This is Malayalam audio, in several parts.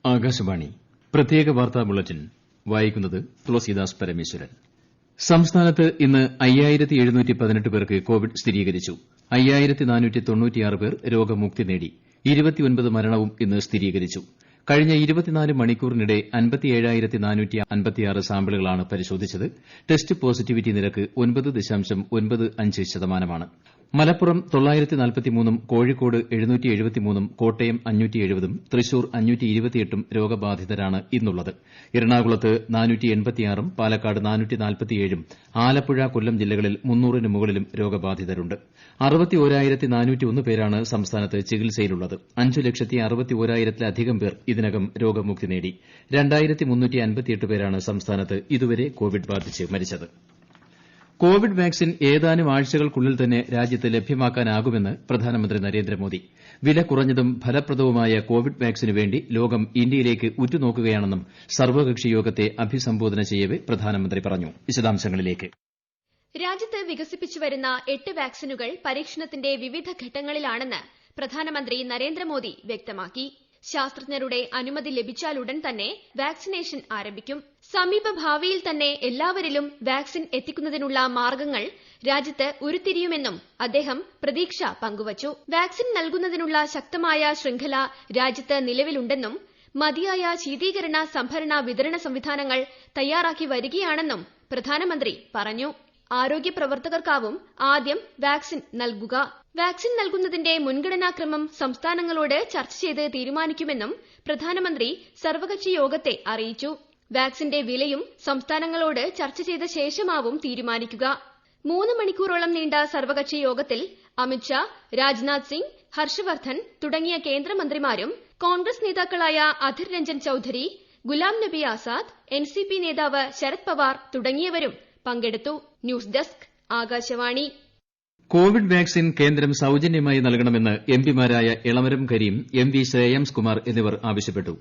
ആകാശവാണി പ്രത്യേക വാർത്താ ബുള്ളറ്റിൻ വായിക്കുന്നത് തുളസീദാസ് പരമേശ്വരൻ. സംസ്ഥാനത്ത് ഇന്ന് 5718 പേർക്ക് കോവിഡ് സ്ഥിരീകരിച്ചു. 5496 പേർ രോഗമുക്തി നേടി. 29 മരണവും ഇന്ന് സ്ഥിരീകരിച്ചു. കഴിഞ്ഞ 24 മണിക്കൂറിനിടെ 57,456 സാമ്പിളുകളാണ് പരിശോധിച്ചത്. ടെസ്റ്റ് പോസിറ്റിവിറ്റി നിരക്ക് 9.95%. മലപ്പുറം 943, കോഴിക്കോട് 773, കോട്ടയം 570, തൃശൂർ 528 രോഗബാധിതരാണ് ഇന്നുള്ളത്. എറണാകുളത്ത് 486, പാലക്കാട് 447, ആലപ്പുഴ, കൊല്ലം ജില്ലകളിൽ 300-ന് മുകളിലും രോഗബാധിതരുണ്ട്. 61,401 പേരാണ് സംസ്ഥാനത്ത് ചികിത്സയിലുള്ളത്. 5,61,000-ലധികം പേർ ഇതിനകം രോഗമുക്തി നേടി. 2,358 പേരാണ് സംസ്ഥാനത്ത് ഇതുവരെ കോവിഡ് ബാധിച്ച് മരിച്ചത്. കോവിഡ് വാക്സിൻ ഏതാനും ആഴ്ചകൾക്കുള്ളിൽ തന്നെ രാജ്യത്ത് ലഭ്യമാക്കാനാകുമെന്ന് പ്രധാനമന്ത്രി നരേന്ദ്രമോദി. വില കുറഞ്ഞതും ഫലപ്രദവുമായ കോവിഡ് വാക്സിനുവേണ്ടി ലോകം ഇന്ത്യയിലേക്ക് ഉറ്റുനോക്കുകയാണെന്നും സർവകക്ഷി യോഗത്തെ അഭിസംബോധന ചെയ്യവെ പ്രധാനമന്ത്രി പറഞ്ഞു. വിശദാംശങ്ങളിലേക്ക്. രാജ്യത്ത് വികസിപ്പിച്ചുവരുന്ന 8 വാക്സിനുകൾ പരീക്ഷണത്തിന്റെ വിവിധ ഘട്ടങ്ങളിലാണെന്ന് പ്രധാനമന്ത്രി നരേന്ദ്രമോദി വ്യക്തമാക്കി. ശാസ്ത്രജ്ഞരുടെ അനുമതി ലഭിച്ചാലുടൻ തന്നെ വാക്സിനേഷൻ ആരംഭിക്കും. സമീപ ഭാവിയിൽ തന്നെ എല്ലാവരിലും വാക്സിൻ എത്തിക്കുന്നതിനുള്ള മാർഗ്ഗങ്ങൾ രാജ്യത്ത് ഉരുത്തിരിയുമെന്നും അദ്ദേഹം പ്രതീക്ഷ പങ്കുവച്ചു. വാക്സിൻ നൽകുന്നതിനുള്ള ശക്തമായ ശൃംഖല രാജ്യത്ത് നിലവിലുണ്ടെന്നും മതിയായ ശീതീകരണ, സംഭരണ, വിതരണ സംവിധാനങ്ങൾ തയ്യാറാക്കി വരികയാണെന്നും പ്രധാനമന്ത്രി പറഞ്ഞു. ആരോഗ്യ പ്രവർത്തകർക്കാവും ആദ്യം വാക്സിൻ നൽകുക. വാക്സിൻ നൽകുന്നതിന്റെ മുൻഗണനാക്രമം സംസ്ഥാനങ്ങളോട് ചർച്ച ചെയ്ത് തീരുമാനിക്കുമെന്നും പ്രധാനമന്ത്രി സർവകക്ഷി യോഗത്തെ അറിയിച്ചു. വാക്സിന്റെ വിലയും സംസ്ഥാനങ്ങളോട് ചർച്ച ചെയ്ത ശേഷമാവും തീരുമാനിക്കുക. 3 മണിക്കൂറോളം നീണ്ട സർവകക്ഷി യോഗത്തിൽ അമിത്ഷാ, രാജ്നാഥ് സിംഗ്, ഹർഷവർദ്ധൻ തുടങ്ങിയ കേന്ദ്രമന്ത്രിമാരും കോൺഗ്രസ് നേതാക്കളായ അധിർ രഞ്ജൻ ചൌധരി, ഗുലാം നബി ആസാദ്, NCP നേതാവ് ശരത് പവാർ തുടങ്ങിയവരും പങ്കെടുത്തു. News desk, Akashvani. Covid vaccine കേന്ദ്രം സൌജന്യമായി നൽകണമെന്ന് എംപിമാരായ എളമരം കരീം, MV ശ്രേയാംസ് കുമാർ എന്നിവർ ആവശ്യപ്പെട്ടു.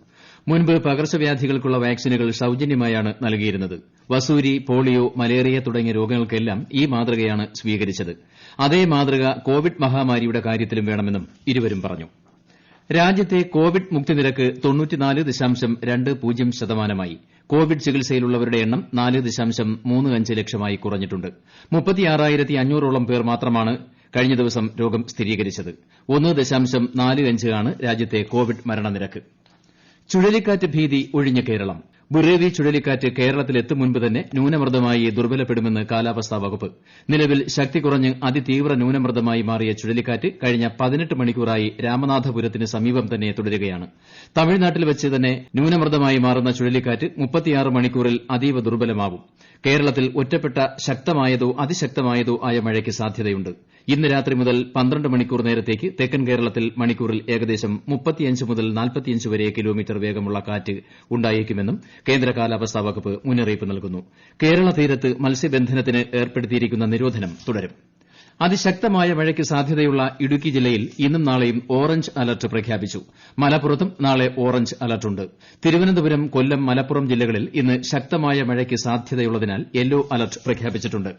മുൻപ് പകർച്ചവ്യാധികൾക്കുള്ള വാക്സിനുകൾ സൌജന്യമായാണ് നൽകിയിരുന്നത്. വസൂരി, പോളിയോ, മലേറിയ തുടങ്ങിയ രോഗങ്ങൾക്കെല്ലാം ഈ മാതൃകയാണ് സ്വീകരിച്ചത്. അതേ മാതൃക കോവിഡ് മഹാമാരിയുടെ കാര്യത്തിലും വേണമെന്നും ഇരുവരും പറഞ്ഞു. രാജ്യത്തെ കോവിഡ് മുക്തി നിരക്ക് 94.20%. കോവിഡ് ചികിത്സയിലുള്ളവരുടെ എണ്ണം 4.35 ലക്ഷമായി കുറഞ്ഞിട്ടുണ്ട്. 36,500-ഓളം പേർ മാത്രമാണ് കഴിഞ്ഞ ദിവസം രോഗം സ്ഥിരീകരിച്ചത്. 1.45 ആണ് രാജ്യത്തെ കോവിഡ് മരണനിരക്ക്. ചുഴലിക്കാറ്റ് ഭീതി ഒഴിഞ്ഞ കേരളം. ബുറേവി ചുഴലിക്കാറ്റ് കേരളത്തിലെത്തും മുൻപ് തന്നെ ന്യൂനമർദ്ദമായി ദുർബലപ്പെടുമെന്ന് കാലാവസ്ഥാ വകുപ്പ്. നിലവിൽ ശക്തി കുറഞ്ഞ് അതിതീവ്ര ന്യൂനമർദ്ദമായി മാറിയ ചുഴലിക്കാറ്റ് കഴിഞ്ഞ 18 മണിക്കൂറായി രാമനാഥപുരത്തിന് സമീപം തന്നെ തുടരുകയാണ്. തമിഴ്നാട്ടിൽ വെച്ച് തന്നെ ന്യൂനമർദ്ദമായി മാറുന്ന ചുഴലിക്കാറ്റ് 36 മണിക്കൂറിൽ അതീവ ദുർബലമാവും. കേരളത്തിൽ ഒറ്റപ്പെട്ട ശക്തമായതോ അതിശക്തമായതോ ആയ മഴയ്ക്ക് സാധ്യതയുണ്ട്. ഇന്ന് രാത്രി മുതൽ 12 മണിക്കൂർ നേരത്തേക്ക് തെക്കൻ കേരളത്തിൽ മണിക്കൂറിൽ ഏകദേശം 35 മുതൽ 45 വരെ കിലോമീറ്റർ വേഗമുള്ള കാറ്റ് ഉണ്ടായേക്കുമെന്നും കേന്ദ്ര കാലാവസ്ഥാ വകുപ്പ് മുന്നറിയിപ്പ് നൽകുന്നു. കേരള തീരത്ത് മത്സ്യബന്ധനത്തിന് ഏർപ്പെടുത്തിയിരിക്കുന്ന നിരോധനം തുടരും. അതിശക്തമായ മഴയ്ക്ക് സാധ്യതയുള്ള ഇടുക്കി ജില്ലയിൽ ഇന്നും നാളെയും ഓറഞ്ച് അലർട്ട് പ്രഖ്യാപിച്ചു. മലപ്പുറത്തും നാളെ ഓറഞ്ച് അലർട്ടുണ്ട്. തിരുവനന്തപുരം, കൊല്ലം, മലപ്പുറം ജില്ലകളിൽ ഇന്ന് ശക്തമായ മഴയ്ക്ക് സാധ്യതയുള്ളതിനാൽ യെല്ലോ അലർട്ട് പ്രഖ്യാപിച്ചിട്ടുണ്ട്.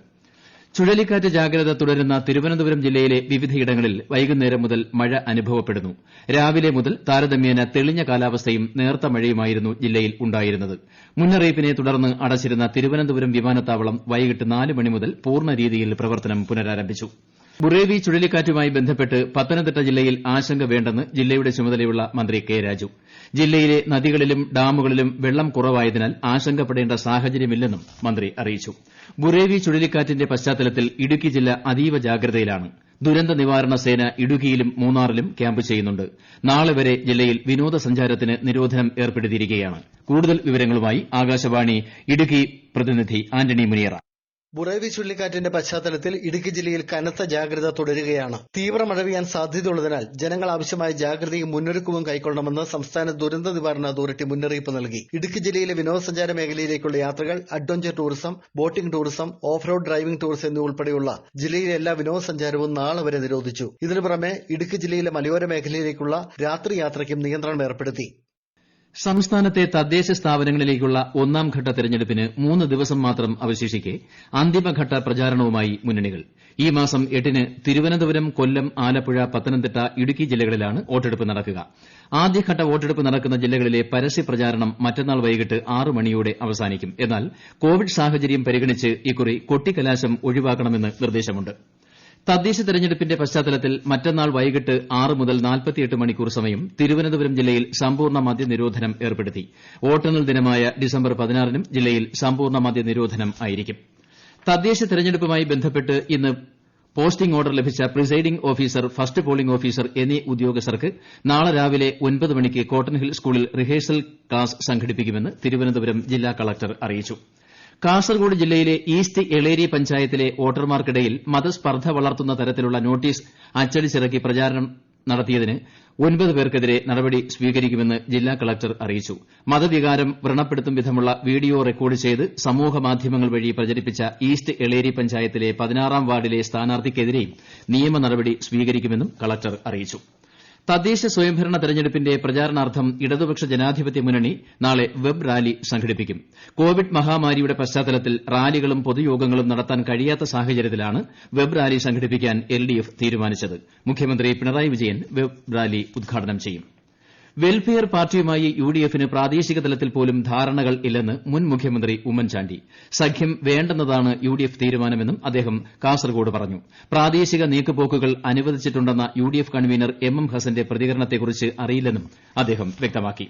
ചുഴലിക്കാറ്റ് ജാഗ്രത തുടരുന്ന തിരുവനന്തപുരം ജില്ലയിലെ വിവിധയിടങ്ങളിൽ വൈകുന്നേരം മുതൽ മഴ അനുഭവപ്പെടുന്നു. രാവിലെ മുതൽ താരതമ്യേന തെളിഞ്ഞ കാലാവസ്ഥയും നേർത്ത മഴയുമായിരുന്നു ജില്ലയിൽ ഉണ്ടായിരുന്നത്. മുന്നറിയിപ്പിനെ തുടർന്ന് അടച്ചിരുന്ന തിരുവനന്തപുരം വിമാനത്താവളം വൈകിട്ട് 4 മണി മുതൽ പൂർണ്ണ രീതിയിൽ പ്രവർത്തനം പുനരാരംഭിച്ചു. ബുറേവി ചുഴലിക്കാറ്റുമായി ബന്ധപ്പെട്ട് പത്തനംതിട്ട ജില്ലയിൽ ആശങ്ക വേണ്ടെന്ന് ജില്ലയുടെ ചുമതലയുള്ള മന്ത്രി കെ രാജു. ജില്ലയിലെ നദികളിലും ഡാമുകളിലും വെള്ളം കുറവായതിനാൽ ആശങ്കപ്പെടേണ്ട സാഹചര്യമില്ലെന്നും മന്ത്രി അറിയിച്ചു. ബുറേവി ചുഴലിക്കാറ്റിന്റെ പശ്ചാത്തലത്തിൽ ഇടുക്കി ജില്ല അതീവ ജാഗ്രതയിലാണ്. ദുരന്ത നിവാരണ സേന ഇടുക്കിയിലും മൂന്നാറിലും ക്യാമ്പ് ചെയ്യുന്നുണ്ട്. നാളെ വരെ ജില്ലയിൽ വിനോദസഞ്ചാരത്തിന് നിരോധനം ഏർപ്പെടുത്തിയിരിക്കുകയാണ്. കൂടുതൽ വിവരങ്ങളുമായി ആകാശവാണി ഇടുക്കി പ്രതിനിധി ആന്റണി മുനിയറ. ബുറേവി ചുഴലിക്കാറ്റിന്റെ പശ്ചാത്തലത്തിൽ ഇടുക്കി ജില്ലയിൽ കനത്ത ജാഗ്രത തുടരുകയാണ്. തീവ്ര മഴ പെയ്യാൻ സാധ്യതയുള്ളതിനാൽ ജനങ്ങൾ ആവശ്യമായ ജാഗ്രതയും മുന്നൊരുക്കവും കൈക്കൊള്ളണമെന്ന് സംസ്ഥാന ദുരന്ത നിവാരണ അതോറിറ്റി മുന്നറിയിപ്പ് നൽകി. ഇടുക്കി ജില്ലയിലെ വിനോദസഞ്ചാര മേഖലയിലേക്കുള്ള യാത്രകൾ, adventure tourism, boating tourism, off road driving tourism എന്നിവ ഉൾപ്പെടെയുള്ള ജില്ലയിലെ എല്ലാ വിനോദസഞ്ചാരവും നാളെ വരെ നിരോധിച്ചു. ഇതിനു പുറമെ ഇടുക്കി ജില്ലയിലെ മലയോര മേഖലയിലേക്കുള്ള രാത്രി യാത്രയ്ക്കും നിയന്ത്രണം ഏർപ്പെടുത്തി. സംസ്ഥാനത്തെ തദ്ദേശ സ്ഥാപനങ്ങളിലേക്കുള്ള ഒന്നാംഘട്ട തെരഞ്ഞെടുപ്പിന് 3 ദിവസം മാത്രം അവശേഷിക്കെ അന്തിമഘട്ട പ്രചാരണവുമായി മുന്നണികൾ. ഈ മാസം 8-ന് തിരുവനന്തപുരം, കൊല്ലം, ആലപ്പുഴ, പത്തനംതിട്ട, ഇടുക്കി ജില്ലകളിലാണ് വോട്ടെടുപ്പ് നടക്കുക. ആദ്യഘട്ട വോട്ടെടുപ്പ് നടക്കുന്ന ജില്ലകളിലെ പരസ്യപ്രചാരണം മറ്റന്നാൾ വൈകിട്ട് 6 മണിയോടെ അവസാനിക്കും. എന്നാൽ കോവിഡ് സാഹചര്യം പരിഗണിച്ച് ഇക്കുറി കൊട്ടിക്കലാശം ഒഴിവാക്കണമെന്ന് നിർദ്ദേശമുണ്ട്. തദ്ദേശ തെരഞ്ഞെടുപ്പിന്റെ പശ്ചാത്തലത്തിൽ മറ്റന്നാൾ വൈകിട്ട് 6 മുതൽ 48 മണിക്കൂർ സമയം തിരുവനന്തപുരം ജില്ലയിൽ സമ്പൂർണ്ണ മദ്യനിരോധനം ഏർപ്പെടുത്തി. വോട്ടെണ്ണൽ ദിനമായ ഡിസംബർ 16-നും ജില്ലയിൽ സമ്പൂർണ്ണ മദ്യനിരോധനം ആയിരിക്കും. തദ്ദേശ തെരഞ്ഞെടുപ്പുമായി ബന്ധപ്പെട്ട് ഇന്ന് പോസ്റ്റിംഗ് ഓർഡർ ലഭിച്ച presiding officer, first polling officer എന്നീ ഉദ്യോഗസ്ഥർക്ക് നാളെ രാവിലെ 9 മണിക്ക് കോട്ടൺഹിൽ സ്കൂളിൽ റിഹേഴ്സൽ ക്ലാസ് സംഘടിപ്പിക്കുമെന്ന് തിരുവനന്തപുരം ജില്ലാ കളക്ടർ അറിയിച്ചു. കാസർഗോഡ് ജില്ലയിലെ ഈസ്റ്റ് എളേരി പഞ്ചായത്തിലെ വോട്ടർമാർക്കിടയിൽ മതസ്പർദ്ധ വളർത്തുന്ന തരത്തിലുള്ള നോട്ടീസ് അച്ചടിച്ചിറക്കി പ്രചാരണം നടത്തിയതിന് 9 പേർക്കെതിരെ നടപടി സ്വീകരിക്കുമെന്ന് ജില്ലാ കളക്ടർ അറിയിച്ചു. മതവികാരം വ്രണപ്പെടുത്തും വിധമുള്ള വീഡിയോ റെക്കോർഡ് ചെയ്ത് സമൂഹമാധ്യമങ്ങൾ വഴി പ്രചരിപ്പിച്ച ഈസ്റ്റ് എളേരി പഞ്ചായത്തിലെ 16-ാം വാർഡിലെ സ്ഥാനാർത്ഥിക്കെതിരെയും നിയമ നടപടി സ്വീകരിക്കുമെന്നും കളക്ടർ അറിയിച്ചു. തദ്ദേശ സ്വയംഭരണ തെരഞ്ഞെടുപ്പിന്റെ പ്രചാരണാർത്ഥം ഇടതുപക്ഷ ജനാധിപത്യ മുന്നണി നാളെ വെബ് റാലി സംഘടിപ്പിക്കും. കോവിഡ് മഹാമാരിയുടെ പശ്ചാത്തലത്തിൽ റാലികളും പൊതുയോഗങ്ങളും നടത്താൻ കഴിയാത്ത സാഹചര്യത്തിലാണ് വെബ് റാലി സംഘടിപ്പിക്കാൻ LDF തീരുമാനിച്ചത്. മുഖ്യമന്ത്രി പിണറായി വിജയൻ വെബ് റാലി ഉദ്ഘാടനം ചെയ്യും. വെൽഫെയർ പാർട്ടിയുമായി UDFന് പ്രാദേശിക തലത്തിൽ പോലും ധാരണകൾ ഇല്ലെന്ന് മുൻ മുഖ്യമന്ത്രി ഉമ്മൻചാണ്ടി. സഖ്യം വേണ്ടെന്നതാണ് UDF തീരുമാനമെന്നും അദ്ദേഹം കാസർഗോഡ് പറഞ്ഞു. പ്രാദേശിക നീക്കുപോക്കുകൾ അനുവദിച്ചിട്ടുണ്ടെന്ന UDF കൺവീനർ MM ഹസന്റെ പ്രതികരണത്തെക്കുറിച്ച് അറിയില്ലെന്നും അദ്ദേഹം വ്യക്തമാക്കി.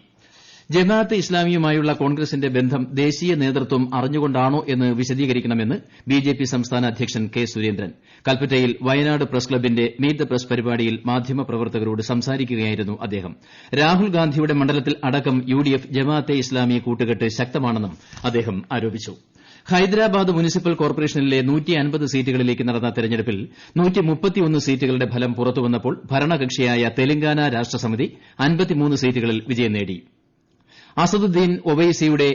ജമാഅത്തെ ഇസ്ലാമിയുമായുള്ള കോൺഗ്രസിന്റെ ബന്ധം ദേശീയ നേതൃത്വം അറിഞ്ഞുകൊണ്ടാണോ എന്ന് വിശദീകരിക്കണമെന്ന് BJP സംസ്ഥാന അധ്യക്ഷൻ കെ സുരേന്ദ്രൻ. കൽപ്പറ്റയിൽ വയനാട് പ്രസ് ക്ലബിന്റെ മീറ്റ് ദ പ്രസ് പരിപാടിയിൽ മാധ്യമപ്രവർത്തകരോട് സംസാരിക്കുകയായിരുന്നു അദ്ദേഹം. രാഹുൽ ഗാന്ധിയുടെ മണ്ഡലത്തിൽ അടക്കം UDF ജമാഅത്തെ ഇസ്ലാമി കൂട്ടുകെട്ട് ശക്തമാണെന്നും അദ്ദേഹം ആരോപിച്ചു. ഹൈദരാബാദ് മുനിസിപ്പൽ കോർപ്പറേഷനിലെ 150 സീറ്റുകളിലേക്ക് നടന്ന തെരഞ്ഞെടുപ്പിൽ 131 സീറ്റുകളുടെ ഫലം പുറത്തുവന്നപ്പോൾ ഭരണകക്ഷിയായ തെലങ്കാന രാഷ്ട്രസമിതി 53 സീറ്റുകളിൽ വിജയം നേടി. അസദുദ്ദീൻ ഒവൈസിയുടെ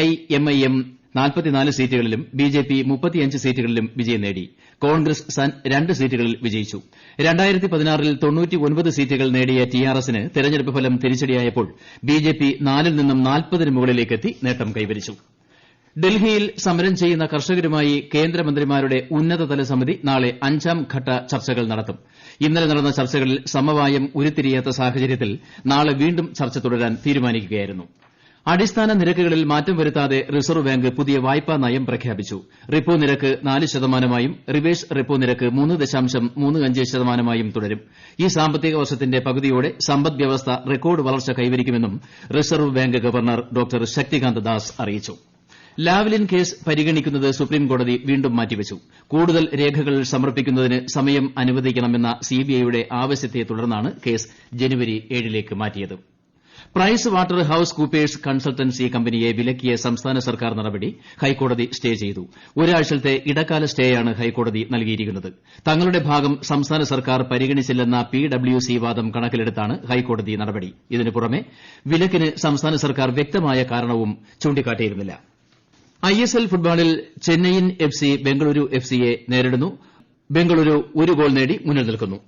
AIMIM 44 സീറ്റുകളിലും BJP 35 സീറ്റുകളിലും വിജയം നേടി. കോൺഗ്രസ് 2 സീറ്റുകളിൽ വിജയിച്ചു. 2016-ൽ 99 സീറ്റുകൾ നേടിയ TRSന് തെരഞ്ഞെടുപ്പ് ഫലം തിരിച്ചടിയായപ്പോൾ BJP 4-ൽ നിന്നും 40-ന് മുകളിലേക്കെത്തി നേട്ടം കൈവരിച്ചു. ഡൽഹിയിൽ സമരം ചെയ്യുന്ന കർഷകരുമായി കേന്ദ്രമന്ത്രിമാരുടെ ഉന്നതതല സമിതി നാളെ 5-ാം ഘട്ട ചർച്ചകൾ നടത്തും. ഇന്നലെ നടന്ന ചർച്ചകളിൽ സമവായം ഉരുത്തിരിയാത്ത സാഹചര്യത്തിൽ നാളെ വീണ്ടും ചർച്ച തുടരാൻ തീരുമാനിക്കുകയായിരുന്നു. അടിസ്ഥാന നിരക്കുകളിൽ മാറ്റം വരുത്താതെ റിസർവ് ബാങ്ക് പുതിയ വായ്പാ നയം പ്രഖ്യാപിച്ചു. റിപ്പോ നിരക്ക് 4%-മായും റിവേഴ്സ് റിപ്പോ നിരക്ക് 3.35%-മായും തുടരും. ഈ സാമ്പത്തിക വർഷത്തിന്റെ പകുതിയോടെ സമ്പദ് വ്യവസ്ഥ റെക്കോർഡ് വളർച്ച കൈവരിക്കുമെന്നും Reserve Bank governor doctor Shaktikanta Das അറിയിച്ചു. ലാവ്ലിൻ കേസ് പരിഗണിക്കുന്നത് സുപ്രീംകോടതി വീണ്ടും മാറ്റിവച്ചു. കൂടുതൽ രേഖകൾ സമർപ്പിക്കുന്നതിന് സമയം അനുവദിക്കണമെന്ന CBIയുടെ ആവശ്യത്തെ തുടർന്നാണ് കേസ് ജനുവരി 7-ലേക്ക് മാറ്റിയത്. PricewaterhouseCoopers consultancy കമ്പനിയെ വിലക്കിയ സംസ്ഥാന സർക്കാർ നടപടി ഹൈക്കോടതി സ്റ്റേ ചെയ്തു. ഒരാഴ്ചത്തെ ഇടക്കാല സ്റ്റേയാണ് ഹൈക്കോടതി നൽകിയിരിക്കുന്നത്. തങ്ങളുടെ ഭാഗം സംസ്ഥാന സർക്കാർ പരിഗണിച്ചില്ലെന്ന PwC വാദം കണക്കിലെടുത്താണ് ഹൈക്കോടതി നടപടി. ഇതിനു പുറമെ വിലക്കിന് സംസ്ഥാന സർക്കാർ വ്യക്തമായ കാരണവും ചൂണ്ടിക്കാട്ടിയിരുന്നില്ല. ISL ഫുട്ബോളിൽ ചെന്നൈയിൻ FC ബംഗളൂരു FCയെ നേരിടുന്നു. ബംഗളൂരു 1 ഗോൾ നേടി മുന്നിൽ നിൽക്കുന്നു.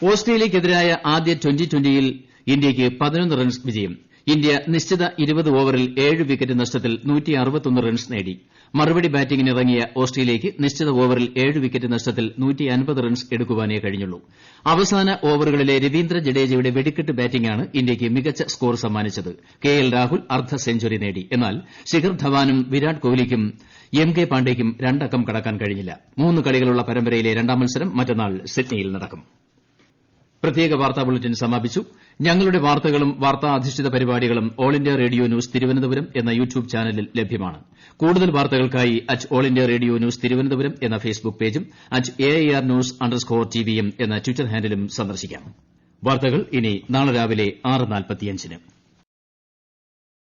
ഓസ്ട്രേലിയയ്ക്കെതിരായ ആദ്യ 2020-ൽ ഇന്ത്യയ്ക്ക് 11 റൺസ് വിജയം. ഇന്ത്യ നിശ്ചിത 20 ഓവറിൽ 7 വിക്കറ്റ് നഷ്ടത്തിൽ 161 റൺസ് നേടി. മറുപടി ബാറ്റിംഗിനിറങ്ങിയ ഓസ്ട്രേലിയയ്ക്ക് നിശ്ചിത ഓവറിൽ 7 വിക്കറ്റ് നഷ്ടത്തിൽ 150 റൺസ് എടുക്കുവാനേ കഴിഞ്ഞുള്ളൂ. അവസാന ഓവറുകളിലെ രവീന്ദ്ര ജഡേജയുടെ വെടിക്കെട്ട് ബാറ്റിംഗാണ് ഇന്ത്യയ്ക്ക് മികച്ച സ്കോർ സമ്മാനിച്ചത്. KL രാഹുൽ അർദ്ധ സെഞ്ചുറി നേടി. എന്നാൽ ശിഖർ ധവാനും വിരാട് കോഹ്ലിക്കും MK പാണ്ഡെയ്ക്കും 2 അക്കം കടക്കാൻ കഴിഞ്ഞില്ല. 3 കളികളുള്ള പരമ്പരയിലെ 2ാം മത്സരം മറ്റന്നാൾ സിഡ്നിയിൽ നടക്കും. പ്രത്യേക വാർത്താ ബുള്ളറ്റിൻ സമാപിച്ചു. ഞങ്ങളുടെ വാർത്തകളും വാർത്താ അധിഷ്ഠിത പരിപാടികളും all India radio news Thiruvananthapuram എന്ന യൂട്യൂബ് ചാനലിൽ ലഭ്യമാണ്. കൂടുതൽ വാർത്തകൾക്കായി @all India radio news Thiruvananthapuram എന്ന ഫേസ്ബുക്ക് പേജും @AIR_News_TVM എന്ന ട്വിറ്റർ ഹാൻഡിലും സന്ദർശിക്കാം. വാർത്തകൾ ഇനി നാളെ രാവിലെ 6:45-ന്.